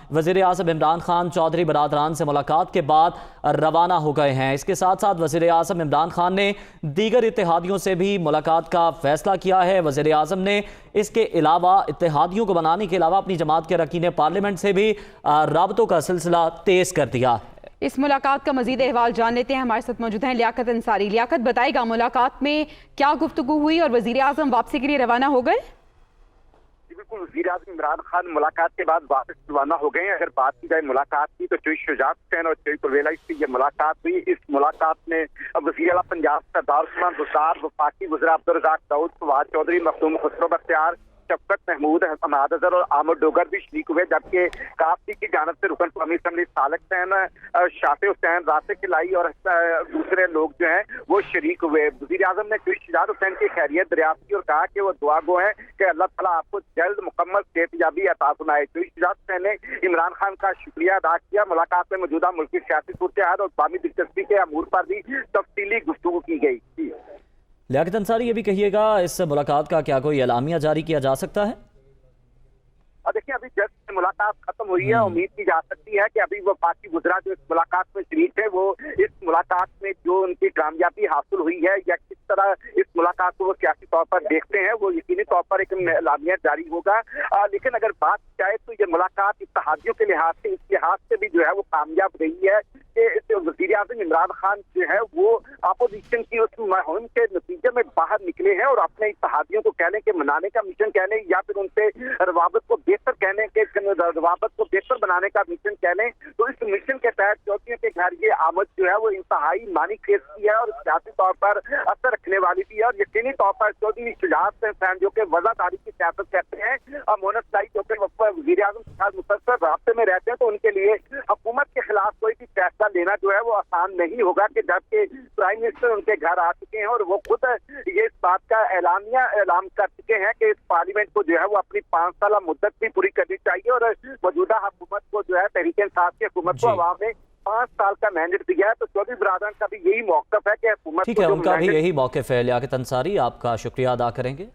वज़ीर आज़म इमरान खान चौधरी बरादरान से मुलाकात के बाद रवाना हो गए हैं। इसके साथ साथ वज़ीर आज़म इमरान खान ने दीगर इत्तेहादियों से भी मुलाकात का फैसला किया है। वज़ीर आज़म ने इसके अलावा इत्तेहादियों को बनाने के अलावा अपनी जमात के अरकान पार्लियामेंट से भी राबतों का सिलसिला तेज़ कर दिया। इस मुलाकात का मजीद अहवाल जान लेते हैं। हमारे साथ मौजूद हैं लियाकत अंसारी। लियाकत, बताएगा मुलाकात में क्या गुफ्तगू हुई और वज़ीर आज़म वापसी के लिए रवाना हो गए? बिल्कुल, वज़ीर आज़म इमरान खान मुलाकात के बाद वापस रवाना हो गए हैं। अगर बात की जाए मुलाकात की तो चौधरी शुजात हुसैन और चौधरी परवेज़ इलाही से ये मुलाकात हुई। इस मुलाकात में वज़ीर आला पंजाब सरदार उस्मान बुज़दार, वफाकी वज़ीर अब्दुल रज़ाक दाऊद, फवाद चौधरी, मखदूम खुसरो बख्तियार, शफकत महमूद, हमाद अजहर और आमद डोगर भी शरीक हुए, जबकि काफी की जानब से रुकन कौमी असम्बली सालिक हुसैन, शाफे हुसैन, राशिक इलाही और दूसरे लोग जो हैं वो शरीक हुए। वज़ीर आज़म ने चौधरी शुजात हुसैन की खैरियत दरियाफ्त की और कहा कि वो दुआ गो हैं कि अल्लाह ताला आपको जल्द मुकम्मल सेहतयाबी अता फरमाए। चौधरी शुजात हुसैन ने इमरान खान का शुक्रिया अदा किया। मुलाकात में मौजूदा मुल्क की सियासी सूरत और बामी दिलचस्पी के अमूर पर भी तफसीली गुफ्तगू की गई। लियाकत अंसारी, ये भी कहिएगा, इस मुलाकात का क्या कोई एलामिया जारी किया जा सकता है? देखिए, अभी जस्ट मुलाकात खत्म हुई है। उम्मीद की जा सकती है कि अभी वो बाकी गुजरा जो इस मुलाकात में शरीक है वो इस मुलाकात में जो उनकी कामयाबी हासिल हुई है या किस तरह इस मुलाकात को वो सियासी तौर पर देखते हैं वो यकीनी तौर पर एक एलामिया जारी होगा। लेकिन अगर बात की जाए तो ये मुलाकात इत्तेहादियों के लिहाज से, इस लिहाज से भी जो है वो कामयाब रही है कि वज़ीर आज़म इमरान खान जो है वो अपोजिशन की उस मुहिम के नतीजे में बाहर निकले हैं और अपने इत्तेहादियों को कहने के मनाने का मिशन कहने या फिर उनसे रवाबत को बेहतर कहने के रवाबत को बेहतर बनाने का मिशन कहने, तो इस मिशन के तहत चौधरी के घर ये आमद जो है वो इंतहाई मानी खेज की है और सियासी तौर पर असर रखने वाली भी है। और यकीनी तौर पर चौधरी शुजात हुसैन जो कि वज़ादारी की सियासत करते हैं और मोनसलाई जो कि वज़ीर आज़म के साथ मुसलसल राब्ते में रहते हैं, तो उनके लिए हुकूमत के खिलाफ कोई भी फैसला लेना जो है वो आसान नहीं होगा कि जबकि प्राइम मिनिस्टर उनके घर आ चुके हैं और वो खुद ये इस बात का ऐलान कर चुके हैं कि इस पार्लियामेंट को जो है वो अपनी 5 साल मुद्दत भी पूरी करनी चाहिए और मौजूदा हुकूमत को जो है तहरीक इंसाफ की हुकूमत को अवाम ने 5 साल का मैंडेट दिया है। तो चौधरी बरादरान का भी यही मौक़िफ़ है कि हुकूमत, ठीक है, उनका भी यही मौक़िफ़ है। लियाकत अंसारी, आपका शुक्रिया अदा करेंगे।